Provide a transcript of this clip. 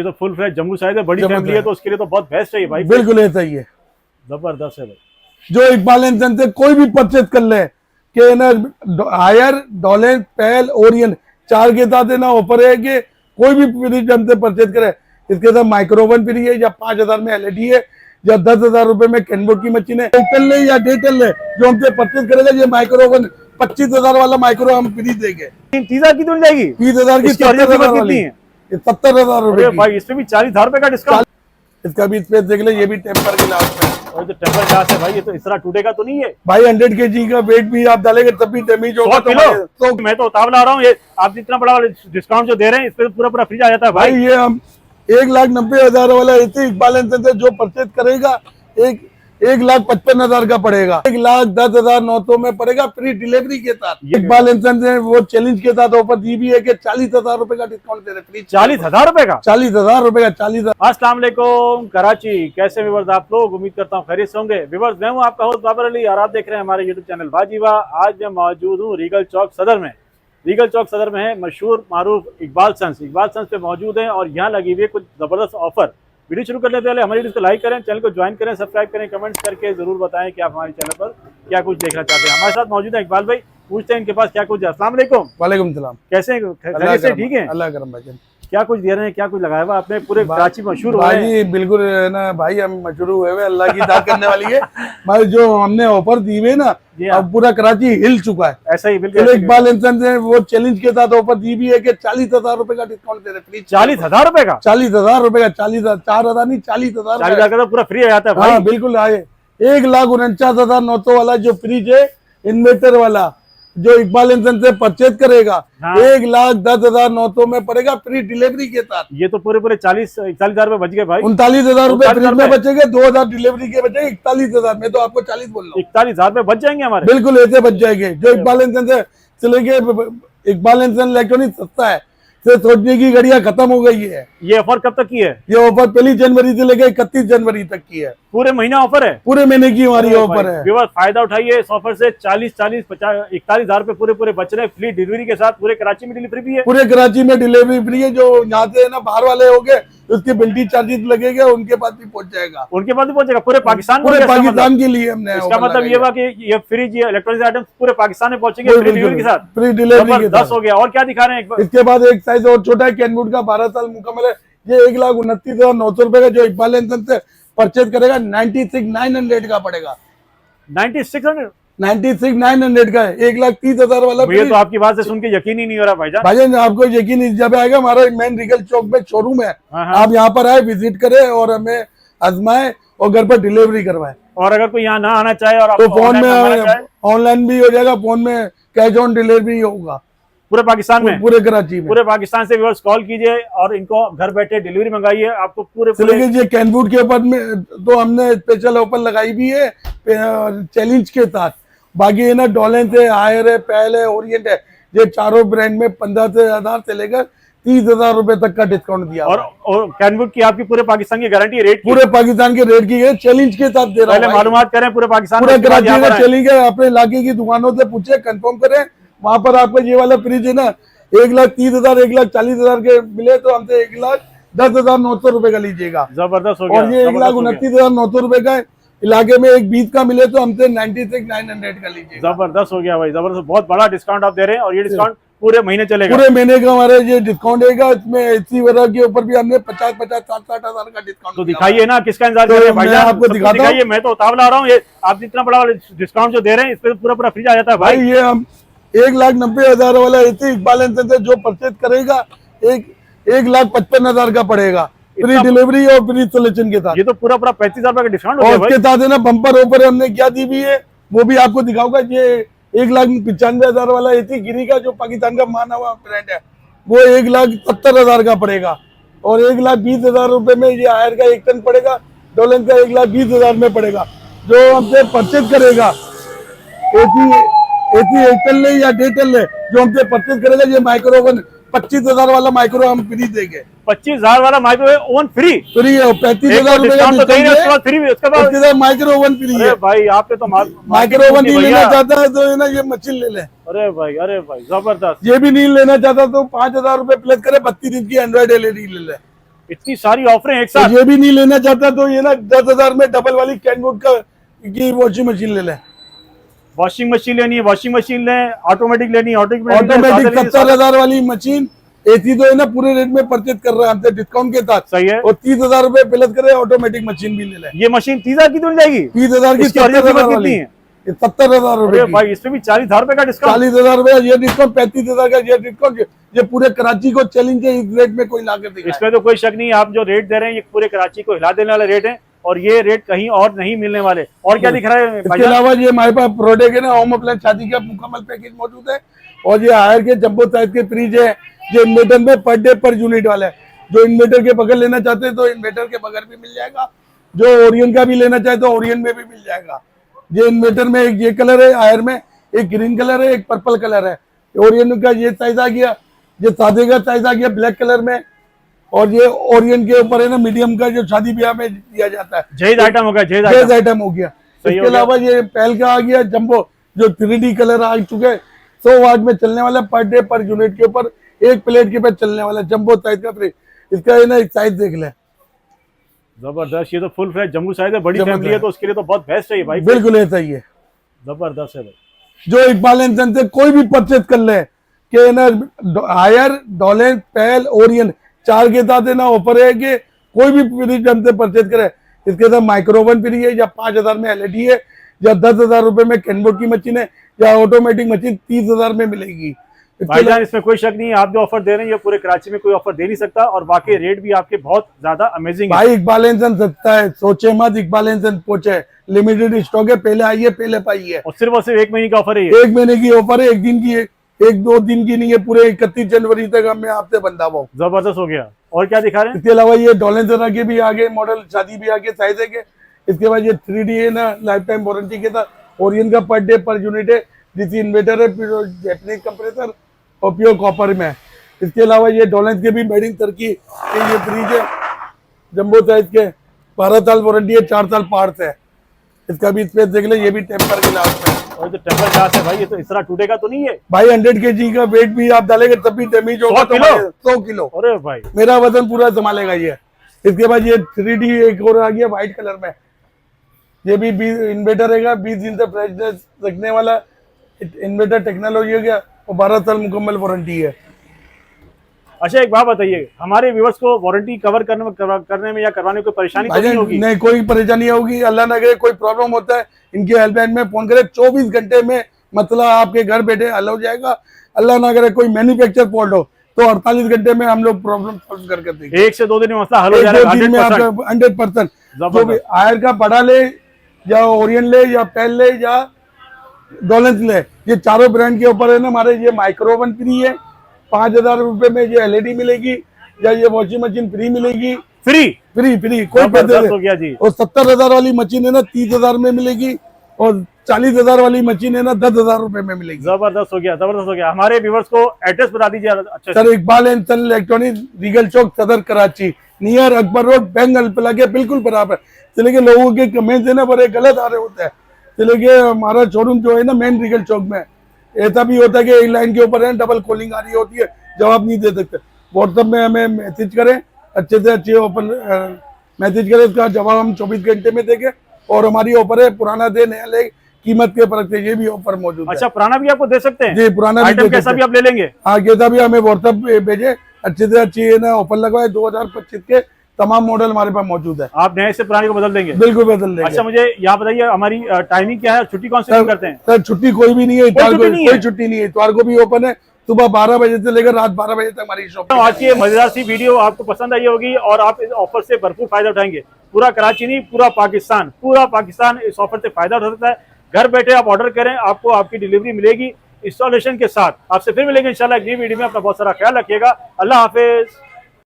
ये तो full flash Jammu size है, बड़ी फैमिली है तो उसके लिए तो बहुत बेस्ट है भाई। बिल्कुल ऐसा ही है, जबरदस्त है भाई। जो इकबाल एंड सन से कोई भी परचेज कर ले कि ना हायर डॉलेंस पहल ओरियन 4 के साथ है ना ऑफर है कि कोई भी फ्रिज हमसे परचेज करे, इसके साथ माइक्रोवन फ्री है, या 5000 में एलईडी है, या 10,000 रुपए में कैनवोड की मशीन है। डेटल ले या डेटल ले जो हमसे परचेज करेगा ये माइक्रोवन 25,000 वाला माइक्रो हम फ्री देंगे। 30,000 की मिल जाएगी, 30,000 की 70,000 वाली है, 70,000 रुपए भाई। इसमें भी 40,000 रुपए का डिस्काउंट। इसका भी स्पेस देख ले, ये भी टेम्पर गिलास है। और जो टेम्पर ग्लास है भाई, ये तो इस तरह टूटेगा तो नहीं है भाई। 100 kg का वेट भी आप डालेंगे तब भी डैमेज होगा। 100 किलो तो मैं तो उतावला आ रहा हूँ, ये आप इतना बड़ा डिस्काउंट जो दे रहे हैं इस पे पूरा पूरा फ्रिज आ जाता है भाई। ये हम 1,90,000 वाला एसी इकबाल एंड सन से जो परचेज करेगा 1,55,000 का पड़ेगा, 1,10,900 में पड़ेगा फ्री डिलीवरी के साथ। इकबाल एंड सन से वो चैलेंज के साथ ऑफर दी भी है कि 40,000 रुपए का डिस्काउंट दे रहे। 40,000 रुपए का, 40,000 रुपए का 40,000। अस्सलाम वालेकुम कराची, कैसे व्यूअर्स आप लोग, उम्मीद करता हूँ खैरियत से होंगे। व्यूअर्स मैं हूँ आपका होस्ट बाबर अली और आप देख रहे हैं हमारे यूट्यूब चैनल वाजीवा। आज मैं मौजूद हूँ रीगल चौक सदर में। रीगल चौक सदर में है मशहूर मारूफ इकबाल सन्स पे मौजूद है और यहाँ लगी हुई है कुछ जबरदस्त ऑफर। वीडियो शुरू करने से पहले हमारी वीडियो को लाइक करें, चैनल को ज्वाइन करें, सब्सक्राइब करें, कमेंट्स करके जरूर बताएं कि आप हमारे चैनल पर क्या कुछ देखना चाहते हैं। हमारे साथ मौजूद है इकबाल भाई, पूछते हैं इनके पास क्या कुछ है। अस्सलाम वालेकुम। वालेकुम सलाम। कैसे हैं, खैरियत से? ठीक है, अल्लाह करम भाई। क्या कुछ दे रहे हैं, क्या कुछ लगाया हुआ आपने? पूरे कराची मशहूर हुए भाई बिल्कुल ना भाई, हम मशहूर हुए हुए, अल्लाह की दाद करने वाली है भाई। जो हमने ऑफर दी हुई ना अब पूरा कराची हिल चुका है। ऐसा ही बिल्कुल। इकबाल एंड सन से वो चैलेंज के साथ ऑफर दी भी है कि 40,000 रुपए का डिस्काउंट दे रहे। 40,000 रुपए का, 40,000 रुपए का, 40,000 4,000 नहीं 40,000 का तो पूरा फ्री आ जाता है भाई। हाँ बिल्कुल आए। 1,49,900 वाला जो फ्रिज है इन्वर्टर वाला जो इकबाल एंड सन से परचेज करेगा 1,10,900 में पड़ेगा फ्री डिलीवरी के साथ। ये तो पूरे 41,000 रुपए बच गए भाई। 39,000 रुपए फ्रिज में बचेंगे, 2,000 डिलीवरी के बचेंगे, 41,000 में तो आपको 40 बोल रहा हूँ। 41,000 रुपए बच जाएंगे हमारे, बिल्कुल ऐसे बच जाएंगे। जो इकबाल एंड सन से चलेंगे, इकबाल एंड सन इलेक्ट्रॉनिक सस्ता है, से सोचने की घड़ियां खत्म हो गई है। ये ऑफर कब तक की है? ये ऑफर 1 जनवरी से लेकर 31 जनवरी तक की है। पूरे महीना ऑफर है, पूरे महीने की हमारी ऑफर है। व्यूअर्स फायदा उठाइए इस ऑफर से। 40, 50, 41,000 रुपए पूरे बच रहे हैं फ्री डिलीवरी के साथ। पूरे कराची में डिलीवरी भी है, पूरे कराची में डिलीवरी फ्री है। जो यहाँ से ना बाहर वाले हो गए उसके बिल्टी चार्जेस लगेगा, उनके पास भी पहुंच जाएगा, उनके पास भी पहुंचेगा। पूरे पाकिस्तान, पूरे पाकिस्तान के लिए हमने इसका मतलब ये हुआ कि ये फ्रिज, ये इलेक्ट्रॉनिक आइटम्स पूरे पाकिस्तान में पहुंचेंगे फ्री डिलीवरी के साथ। फ्री डिलीवरी 10 हो गया। और क्या दिखा रहे हैं? इसके बाद एक साइज और छोटा है, कैनवुड का 12 साल मुकम्मल है। ये 1,29,900 रुपए का जो इकबाल एंड सन से परचेज करेगा 96,900 का पड़ेगा। 96,900 का है। 1,30,000 वाला। मुझे तो आपकी बात से सुन के यकीन ही नहीं हो रहा भाईजान। भाईजान आपको यकीन जब आएगा, हमारा मेन रीगल चौक में शोरूम है, आप यहाँ पर आए, विजिट करें और हमें आजमाए और घर पर डिलीवरी करवाए। और अगर कोई यहाँ ना आना चाहे और तो फोन में ऑनलाइन भी हो जाएगा, फोन में कैश ऑन डिलीवरी होगा पूरे पाकिस्तान में, पूरे कराची में। पूरे पाकिस्तान से व्यूअर्स कॉल कीजिए और इनको घर बैठे डिलीवरी मंगाइए। आपको पूरे ये कैनवुड के ऊपर में तो हमने स्पेशल ऑफर लगाई भी है चैलेंज के साथ। बाकी है ना डॉलेंस है, हायर है, पहल है, ओरिएंट है, ये चारों ब्रांड में 15,000 से लेकर 30,000 रुपए तक का डिस्काउंट दिया। और कैनवुड की आपकी पूरे पाकिस्तान की गारंटी रेट, पूरे पाकिस्तान के रेट की है, चैलेंज के साथ दे रहा हूं। पहले मालूमात करें पूरे पाकिस्तान, पूरे कराची में चैलेंज है। अपने इलाके की दुकानों से पूछे, कंफर्म करें, वहां पर आपको ये वाला फ्रिज है ना 1,30,000 1,40,000 के मिले तो हमसे 1,10,900 रुपए का लीजिएगा। जबरदस्त हो गया। और ये 1,29,900 रुपए का इलाके में 1,20 का मिले तो हमसे 96,900 का लीजिए। जबरदस्त हो गया भाई, जबरदस्त। बहुत बड़ा डिस्काउंट आप दे रहे हैं और ये डिस्काउंट पूरे महीने चलेगा। पूरे महीने का हमारा ये डिस्काउंट रहेगा। इसमें एसी वगैरह के ऊपर भी हमने 50,000 60,000 का डिस्काउंट। तो दिखाइए ना, किसका इंतजार कर रहे हैं भाईजान? आपको दिखाता हूं। मैं तो उतावला आ रहा हूँ। ये आप इतना बड़ा डिस्काउंट जो दे रहे हैं इस पे पूरा पूरा फ्री आ जाता है भाई। ये हम 1,90,000 वाला एसी इकबाल एंड सन से जो परचेज करेगा 1,55,000 का पड़ेगा, फ्री डिलीवरी और फ्री इंस्टॉलेशन के साथ। ये तो पूरा 35,000 रुपए का डिस्काउंट हो गया और उसके साथ है ना बम्पर ऑफर हमने क्या दी भी है वो भी आपको दिखाऊंगा। ये 1,95,000 वाला एसी गिरी का जो पाकिस्तान का माना हुआ ब्रांड है वो 1,70,000 का पड़ेगा। और 1,20,000 रुपए में ये हायर का 1 टन पड़ेगा, डॉलेंस का 1,20,000 में पड़ेगा। जो हमसे परचेज करेगा एसी 1 टन ले या 1.5 टन ले, जो हमसे परचेज करेगा ये माइक्रोवन 25,000 वाला माइक्रो हम फ्री देंगे। 25,000 वाला माइक्रो ओवन फ्री है। 35,000 रुपए का फ्री है, माइक्रो ओवन फ्री है भाई। आपने तो माइक्रो ओवन नहीं लेना चाहता है तो है ना ये मशीन ले ले। अरे भाई जबरदस्त। ये भी नहीं लेना चाहता तो 5,000 रुपए प्लस करे 32 इंच की एंड्रॉइड एलईडी ले ले। इतनी सारी ऑफरें एक तो साथ। ये भी नहीं लेना चाहता तो ये ना 10,000 में डबल वाली कैनवुड का की वॉशिंग मशीन ले लें। वॉशिंग मशीन लेनी है वॉशिंग मशीन लें, ऑटोमेटिक लेनी है ऑटोमेटिक 70,000 वाली मशीन एसी तो है ना पूरे रेट में परचेज कर रहे हैं हमसे डिस्काउंट के साथ। सही है। और 30,000 रुपए प्लस करे ऑटोमेटिक मशीन भी ले लें। ये मशीन 30,000 की तो मिल जाएगी? 30,000 की, इसकी original 70,000 कीमत वाली, कितनी है? 70,000 अरे रुपए की। भाई इसमें भी 40,000 रुपए का डिस्काउंट। 40,000 रुपए ये डिस्काउंट, 35,000 का ये डिस्काउंट, ये पूरे कराची को चैलेंज है इस रेट में कोई ला कर दिखाए। इसमें तो कोई शक नहीं है, आप जो रेट दे रहे हैं ये पूरे कराची को हिला देने वाले रेट है और ये रेट कहीं और नहीं मिलने वाले। और क्या दिख रहा है इसके भाईजान? अलावा ये हमारे पास प्रोडक्ट है ना, होम अप्लायंस शादी का मुकम्मल पैकेज मौजूद है। और ये हायर के जंबो साइज के फ्रिज है, जो इन्वर्टर में पर डे पर यूनिट वाला है। जो इन्वर्टर के बगैर लेना चाहते हैं तो इन्वर्टर के बगैर भी मिल जाएगा, जो ओरियन का भी लेना चाहे तो ओरियन में भी मिल जाएगा। ये इन्वर्टर में एक ये कलर है, हायर में एक ग्रीन कलर है, एक पर्पल कलर है। ओरियन का ये साइज आ गया, ये सादे का साइज आ गया ब्लैक कलर में। और ये ओरियन के ऊपर है ना मीडियम का, जो शादी ब्याह में दिया जाता है, जहेज आइटम हो गया, जहेज जहेज आइटम। आइटम हो गया। सही हो इसके गया। अलावा ये पहल का आ गया जंबो, जो 3D कलर आ चुके हैं, 100 वाट में चलने वाला, पर डे पर यूनिट के ऊपर एक प्लेट के ऊपर चलने वाला जंबो साइज का फ्रिज। इसका है ना एक साइज देख ले, जबरदस्त। ये तो फुल फ्लैट जम्मू साइज है, बड़ी जबरदस्त फैमिली है तो उसके लिए तो बहुत बेस्ट है ये भाई। बिल्कुल ऐसा ही है। जबरदस्त है भाई। जो इकबाल एंड सन से कोई भी परचेज कर ले कि ना, हायर, डॉलेंस, पहल, ओरियन 4 के साथ है ना ऑफर है कि कोई भी फ्रिज हमसे परचेज करे, इसके साथ माइक्रोवन फ्री है, या 5,000 में एलईडी है, या 10,000 रुपए में कैनवुड की मशीन है, या ऑटोमेटिक मशीन 30,000 में मिलेगी। भाईजान इसमें कोई शक नहीं है, आप जो ऑफर दे रहे हैं ये पूरे कराची में कोई ऑफर दे नहीं सकता और बाकी रेट भी आपके बहुत ज्यादा अमेजिंग है। भाई इकबाल एंड सन सस्ता है, सोचे मत, इकबाल एंड सन पहुंचे, लिमिटेड स्टॉक है, पहले आइए पहले पाइए। और सिर्फ 1 महीने का ऑफर है ये। 1 महीने की ऑफर है, 1 दिन की है, 1-2 दिन की नहीं है, पूरे 31 जनवरी तक हम आपसे बंदा हुआ। जबरदस्त हो गया। और क्या दिखा रहे हैं? इसके अलावा ये डॉलेंसर के भी आगे मॉडल, शादी भी आगे साइज है के। इसके बाद ये 3D है ना, लाइफ टाइम वारंटी के साथ, ओरियन का पर डे पर यूनिट है, जिसकी इन्वर्टर है, जैपनीज कंप्रेसर और प्योर कॉपर में। इसके अलावा ये डॉलेंस के भी मेड इन टर्की ये फ्रिज है, जंबो साइज के, 12 साल वारंटी है, 4 साल पार्ट्स है। इसका भी स्पेस देख ले, ये भी टेम्पर ग्लास में। और जो टेम्पर ग्लास है भाई, ये तो इस तरह टूटेगा तो नहीं है भाई 100 kg का वेट भी आप डालेंगे तब भी डैमेज होगा। 100 किलो? 100 किलो अरे भाई मेरा वजन पूरा संभालेगा ये। इसके बाद ये 3D एक और आ गया व्हाइट कलर में, ये भी इन्वर्टर रहेगा, 20 दिन तक फ्रेशनेस रखने वाला इन्वर्टर टेक्नोलॉजी हो गया, और 12 साल मुकम्मल वारंटी है। अच्छा एक बात बताइए, हमारे व्यूवर्स को वारंटी कवर करने में या करवाने में कोई परेशानी तो नहीं होगी? नहीं, कोई परेशानी होगी, अल्लाह ना करे कोई प्रॉब्लम होता है, इनके हेल्पलाइन में फोन करें, 24 घंटे में मतलब आपके घर बैठे हल हो जाएगा। अल्लाह ना करे कोई मैन्युफैक्चर फॉल्ट हो तो 48 घंटे में हम लोग प्रॉब्लम सॉल्व करके देंगे। 1 से 2 दिन में मसला हल हो जाएगा 100%। 100%। जो भी जबरदस्त। आयर का बड़ा ले, या ओरियन ले, या पेल ले, या डॉलेंस ले, ये चारों ब्रांड के ऊपर है ना हमारे ये माइक्रोवन फ्री है, 5,000 रुपए में ये एलईडी मिलेगी, या ये वॉशिंग मशीन फ्री मिलेगी। फ्री फ्री कोई पैसे जबरदस्त हो गया जी। और 70,000 वाली मशीन है ना 30,000 में मिलेगी, और 40,000 वाली मशीन है ना 10,000 रुपए में मिलेगी। जबरदस्त हो गया, जबरदस्त हो गया। हमारे व्यूवर्स को एड्रेस बता दीजिए अच्छे से। Sir Iqbal and son electronic, Regal Chowk, Saddar Karachi, near Akbar road, bank Alfalah के बिल्कुल बराबर। चले के लोगों के कमेंट्स है ना बड़े गलत आ रहे होते हैं। चले के हमारा शोरूम जो है ना मेन रीगल चौक में, ऐसा भी होता है कि एक लाइन के ऊपर है डबल कॉलिंग आ रही होती है, जवाब नहीं दे सकते। व्हाट्सएप में हमें मैसेज करें, अच्छे से अच्छे ओपन मैसेज करें, इसका जवाब हम 24 घंटे में देंगे। और हमारी ऑफर है पुराना दे नया ले, कीमत के फर्क से ये भी ऑफर मौजूद है। अच्छा पुराना भी आपको दे सकते हैं? जी पुराना भी आइटम दे कैसा सकते भी आप ले लेंगे? हैं। हाँ कैसा भी हमें व्हाट्सएप भेजे, अच्छे से अच्छी है ना ऑफर लगवाए। 2025 के तमाम मॉडल हमारे पास मौजूद है, आप नए से पुराने को बदल देंगे? बिल्कुल बदल देंगे। अच्छा मुझे यहाँ बताइए हमारी टाइमिंग क्या है, छुट्टी कौन सी दिन करते हैं? सर छुट्टी कोई भी नहीं है, इतवार को छुट्टी नहीं है? कोई छुट्टी नहीं है, इतवार को भी ओपन है, सुबह 12 बजे से लेकर रात 12 बजे तक हमारी शॉप। आज की ये मजेदार सी वीडियो आपको पसंद आई होगी और आप इस ऑफर से भरपूर फायदा उठाएंगे। पूरा कराची नहीं, पूरा पाकिस्तान इस ऑफर से फायदा उठा सकता है। घर बैठे आप ऑर्डर करें, आपको आपकी डिलीवरी मिलेगी इंस्टॉलेशन के साथ। आपसे फिर मिलेंगे इंशाल्लाह एक नई वीडियो में। अपना बहुत सारा ख्याल रखिएगा। अल्लाह हाफिज।